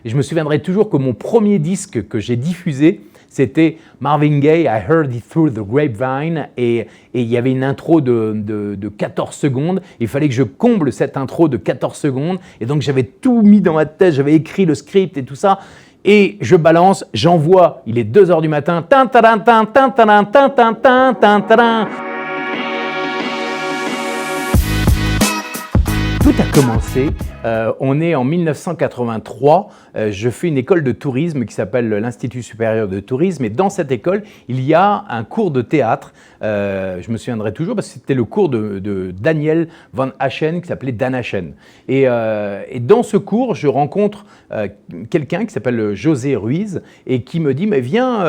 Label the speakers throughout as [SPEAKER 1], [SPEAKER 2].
[SPEAKER 1] Et je me souviendrai toujours que mon premier disque que j'ai diffusé, c'était Marvin Gaye, I Heard It Through the Grapevine, et il y avait une intro de 14 secondes. Il fallait que je comble cette intro de 14 secondes, et donc j'avais tout mis dans ma tête, j'avais écrit le script et tout ça, et je balance, j'envoie, il est 2h du matin, tin-tarin, tin-tarin, tin-tarin, tin-tarin. Tout a commencé, on est en 1983, je fais une école de tourisme qui s'appelle l'Institut supérieur de tourisme, et dans cette école, il y a un cours de théâtre, je me souviendrai toujours parce que c'était le cours de Daniel Van Haschen qui s'appelait Dan Haschen. Et dans ce cours, je rencontre quelqu'un qui s'appelle José Ruiz et qui me dit « mais viens,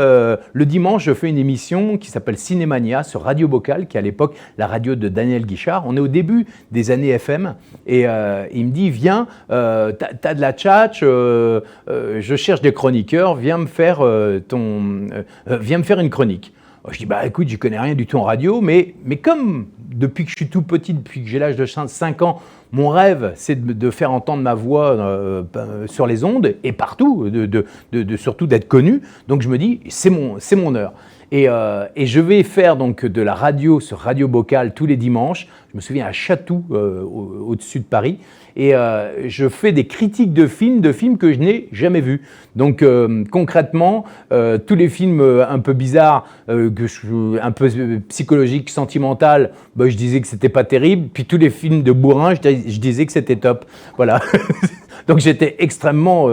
[SPEAKER 1] le dimanche, je fais une émission qui s'appelle Cinémania sur Radio Bocal, qui est à l'époque la radio de Daniel Guichard. On est au début des années FM. Et il me dit, viens, t'as de la tchatch, je cherche des chroniqueurs, viens me faire une chronique. Je dis, bah écoute, je connais rien du tout en radio, mais comme depuis que je suis tout petit, depuis que j'ai l'âge de 5 ans, mon rêve, c'est de faire entendre ma voix sur les ondes et partout, surtout d'être connu. Donc je me dis, c'est mon heure. Et je vais faire donc de la radio sur Radio Bocal tous les dimanches. Je me souviens à Chatou, au-dessus de Paris. Et je fais des critiques de films que je n'ai jamais vus. Donc concrètement, tous les films un peu bizarres, un peu psychologiques, sentimentaux, je disais que c'était pas terrible. Puis tous les films de bourrin, je disais que c'était top. Voilà. Donc j'étais extrêmement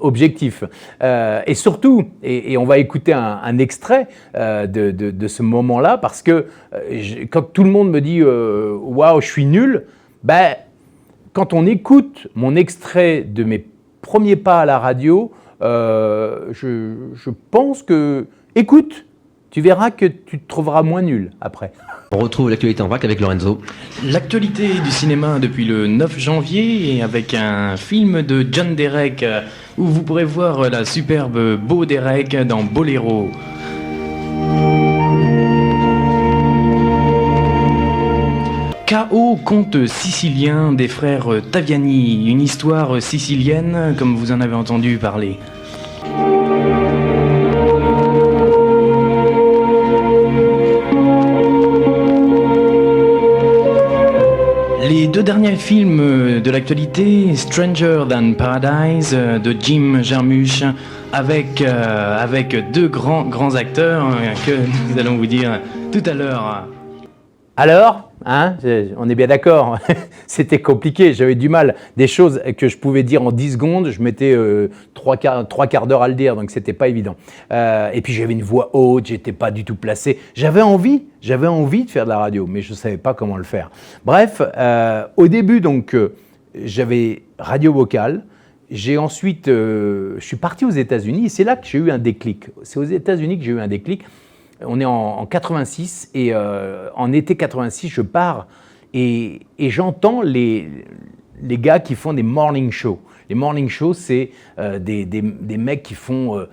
[SPEAKER 1] objectif. Et surtout, et on va écouter un extrait de ce moment-là, parce que quand tout le monde me dit « waouh, je suis nul », quand on écoute mon extrait de mes premiers pas à la radio, je pense que, écoute, tu verras que tu te trouveras moins nul après.
[SPEAKER 2] On retrouve l'actualité en vrac avec Lorenzo.
[SPEAKER 3] L'actualité du cinéma depuis le 9 janvier et avec un film de John Derek où vous pourrez voir la superbe Bo Derek dans Boléro. K.O. conte sicilien des frères Taviani, une histoire sicilienne comme vous en avez entendu parler. Les deux derniers films de l'actualité, Stranger Than Paradise de Jim Jarmusch, avec deux grands acteurs que nous allons vous dire tout à l'heure.
[SPEAKER 1] Alors, on est bien d'accord, c'était compliqué, j'avais du mal. Des choses que je pouvais dire en 10 secondes, je mettais trois quarts d'heure à le dire, donc c'était pas évident. Et puis j'avais une voix haute, j'étais pas du tout placé. J'avais envie de faire de la radio, mais je savais pas comment le faire. Bref, au début, donc, j'avais Radio Bocal. J'ai ensuite, je suis parti aux États-Unis et c'est là que j'ai eu un déclic. C'est aux États-Unis que j'ai eu un déclic. On est en 86 et en été 86, je pars et j'entends les gars qui font des morning shows. Les morning shows, c'est des mecs qui font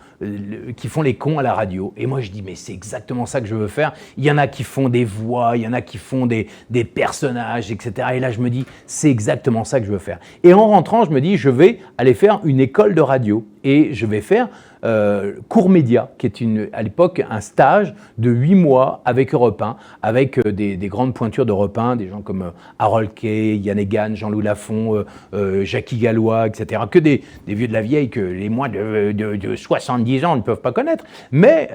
[SPEAKER 1] les cons à la radio. Et moi, je dis, mais c'est exactement ça que je veux faire. Il y en a qui font des voix, il y en a qui font des personnages, etc. Et là, je me dis, c'est exactement ça que je veux faire. Et en rentrant, je me dis, je vais aller faire une école de radio. Et je vais faire Cours Média, qui est à l'époque un stage de 8 mois avec Europe 1, avec des grandes pointures d'Europe 1, des gens comme Harold Kay, Yann Egan, Jean-Loup Lafont, Jackie Gallois, etc. Que des vieux de la vieille que les moins de 70 ans ne peuvent pas connaître. Mais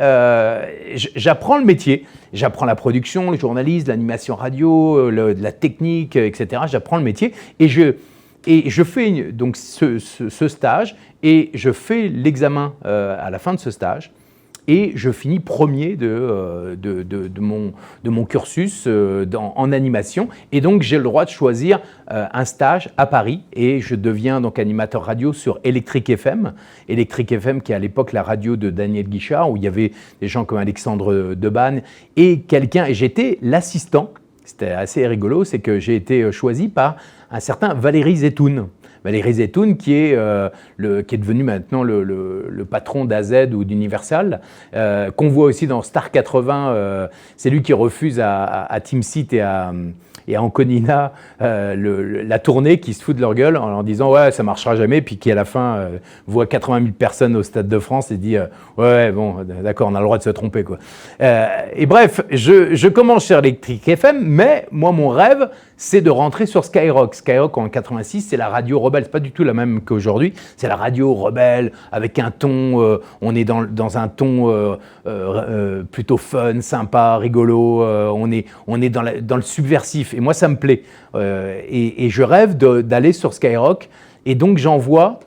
[SPEAKER 1] j'apprends le métier, j'apprends la production, le journalisme, l'animation radio, la technique, etc. J'apprends le métier et je fais donc ce stage et je fais l'examen à la fin de ce stage et je finis premier de mon cursus en animation et donc j'ai le droit de choisir un stage à Paris et je deviens donc animateur radio sur Electric FM qui est à l'époque la radio de Daniel Guichard où il y avait des gens comme Alexandre Debanne et j'étais l'assistant. C'était assez rigolo, c'est que j'ai été choisi par un certain Valéry Zetoun. Valéry Zetoun qui est devenu maintenant le patron d'AZ ou d'Universal, qu'on voit aussi dans Star 80, c'est lui qui refuse à Team Seat et à Anconina la tournée qui se fout de leur gueule en leur disant ouais ça marchera jamais, puis qui à la fin voit 80 000 personnes au Stade de France et dit ouais bon d'accord on a le droit de se tromper quoi. Et bref, je commence sur Electric FM, mais moi mon rêve c'est de rentrer sur Skyrock. Skyrock en 86 c'est la radio rebelle, c'est pas du tout la même qu'aujourd'hui, c'est la radio rebelle avec un ton, on est dans un ton plutôt fun, sympa, rigolo, on est dans le subversif et moi ça me plaît et je rêve d'aller sur Skyrock et donc j'envoie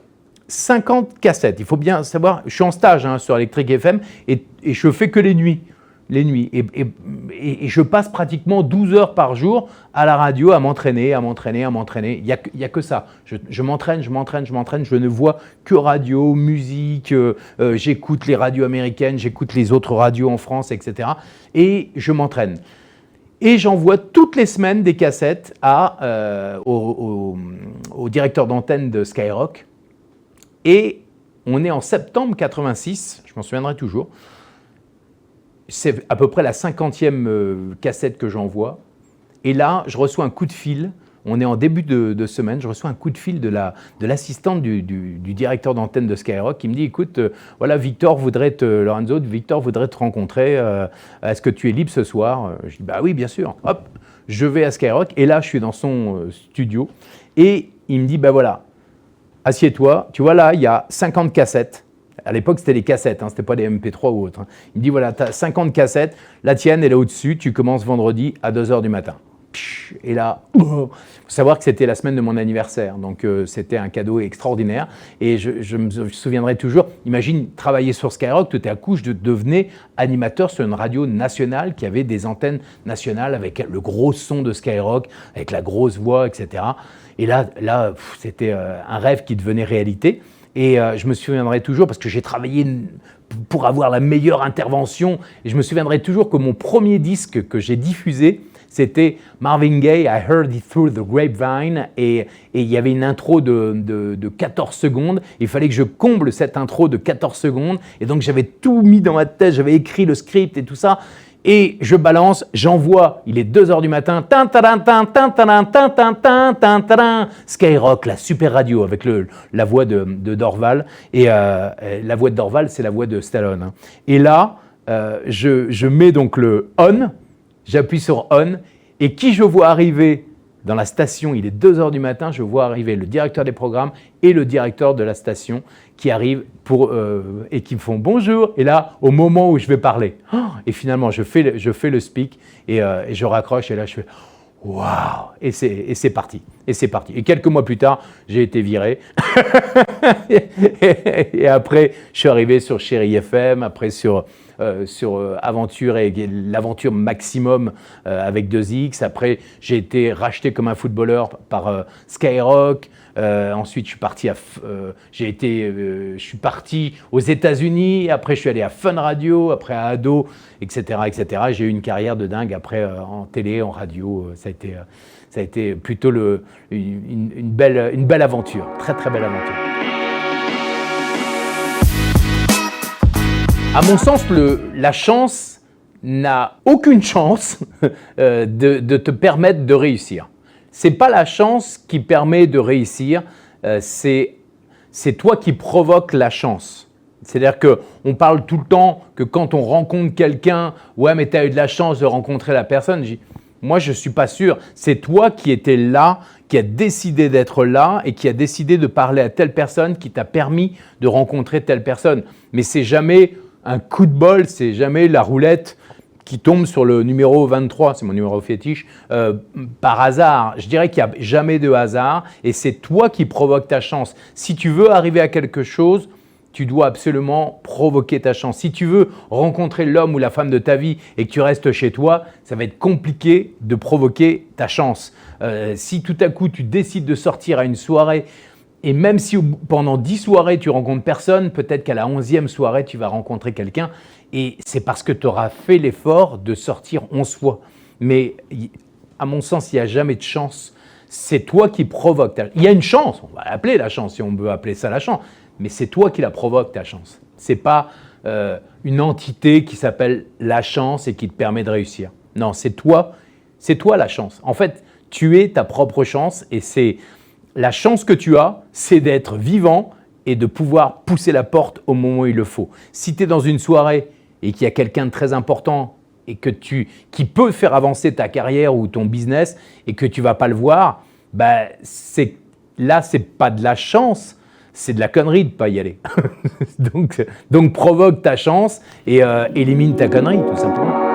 [SPEAKER 1] 50 cassettes. Il faut bien savoir, je suis en stage sur Electric FM et je fais que les nuits. Et je passe pratiquement 12 heures par jour à la radio à m'entraîner. Il n'y a que ça. Je m'entraîne, je ne vois que radio, musique, j'écoute les radios américaines, j'écoute les autres radios en France, etc. Et je m'entraîne. Et j'envoie toutes les semaines des cassettes au directeur d'antenne de Skyrock. Et on est en septembre 86, je m'en souviendrai toujours. C'est à peu près la 50e cassette que j'envoie. Et là, je reçois un coup de fil. On est en début de semaine. Je reçois un coup de fil de l'assistante du directeur d'antenne de Skyrock qui me dit écoute, voilà, Lorenzo voudrait te rencontrer. Est-ce que tu es libre ce soir? Je dis bah oui, bien sûr. Hop, je vais à Skyrock. Et là, je suis dans son studio. Et il me dit bah voilà, assieds-toi. Tu vois là, il y a 50 cassettes. À l'époque, c'était les cassettes, c'était pas des MP3 ou autre. Il me dit, voilà, tu as 50 cassettes, la tienne, elle est au-dessus, tu commences vendredi à 2h du matin. Et là, il faut savoir que c'était la semaine de mon anniversaire, donc c'était un cadeau extraordinaire. Et je me souviendrai toujours, imagine travailler sur Skyrock, tout à coup, je devenais animateur sur une radio nationale qui avait des antennes nationales avec le gros son de Skyrock, avec la grosse voix, etc. Et là c'était un rêve qui devenait réalité. Et je me souviendrai toujours, parce que j'ai travaillé pour avoir la meilleure intervention, et je me souviendrai toujours que mon premier disque que j'ai diffusé, c'était Marvin Gaye, I Heard It Through the Grapevine, et il y avait une intro de 14 secondes, il fallait que je comble cette intro de 14 secondes, et donc j'avais tout mis dans ma tête, j'avais écrit le script et tout ça, et je balance, j'envoie, il est 2h du matin, Skyrock, la super radio avec la voix de Dorval. Et la voix de Dorval, c'est la voix de Stallone. Et là, je mets donc le on, j'appuie sur on, et qui je vois arriver dans la station, il est 2h du matin, je vois arriver le directeur des programmes et le directeur de la station qui arrivent et qui me font bonjour. Et là, au moment où je vais parler, et finalement, je fais le speak et je raccroche et là, je fais waouh! Et c'est parti. Et quelques mois plus tard, j'ai été viré. Et après, je suis arrivé sur Chéri FM, après sur Aventure et l'aventure Maximum avec 2X. Après, j'ai été racheté comme un footballeur par Skyrock. Ensuite, je suis parti aux États-Unis. Après, je suis allé à Fun Radio, après à Ado, etc., etc. J'ai eu une carrière de dingue après en télé, en radio. Ça a été plutôt une belle aventure, très très belle aventure. À mon sens, la chance n'a aucune chance de te permettre de réussir. C'est pas la chance qui permet de réussir, c'est toi qui provoques la chance. C'est-à-dire qu'on parle tout le temps que quand on rencontre quelqu'un, ouais mais tu as eu de la chance de rencontrer la personne. Moi je ne suis pas sûr, c'est toi qui étais là, qui a décidé d'être là et qui a décidé de parler à telle personne qui t'a permis de rencontrer telle personne. Mais c'est jamais un coup de bol, c'est jamais la roulette qui tombe sur le numéro 23, c'est mon numéro fétiche, par hasard. Je dirais qu'il n'y a jamais de hasard et c'est toi qui provoques ta chance. Si tu veux arriver à quelque chose, tu dois absolument provoquer ta chance. Si tu veux rencontrer l'homme ou la femme de ta vie et que tu restes chez toi, ça va être compliqué de provoquer ta chance. Si tout à coup tu décides de sortir à une soirée et même si pendant 10 soirées tu rencontres personne, peut-être qu'à la 11e soirée tu vas rencontrer quelqu'un et c'est parce que tu auras fait l'effort de sortir 11 fois. Mais à mon sens, il n'y a jamais de chance. C'est toi qui provoques. Il y a une chance, on va l'appeler la chance si on veut appeler ça la chance, mais c'est toi qui la provoque ta chance. Ce n'est pas une entité qui s'appelle la chance et qui te permet de réussir. Non, c'est toi la chance. En fait, tu es ta propre chance et c'est la chance que tu as, c'est d'être vivant et de pouvoir pousser la porte au moment où il le faut. Si tu es dans une soirée et qu'il y a quelqu'un de très important et qui peut faire avancer ta carrière ou ton business et que tu ne vas pas le voir, là, ce n'est pas de la chance, c'est de la connerie de ne pas y aller. donc, provoque ta chance et élimine ta connerie, tout simplement.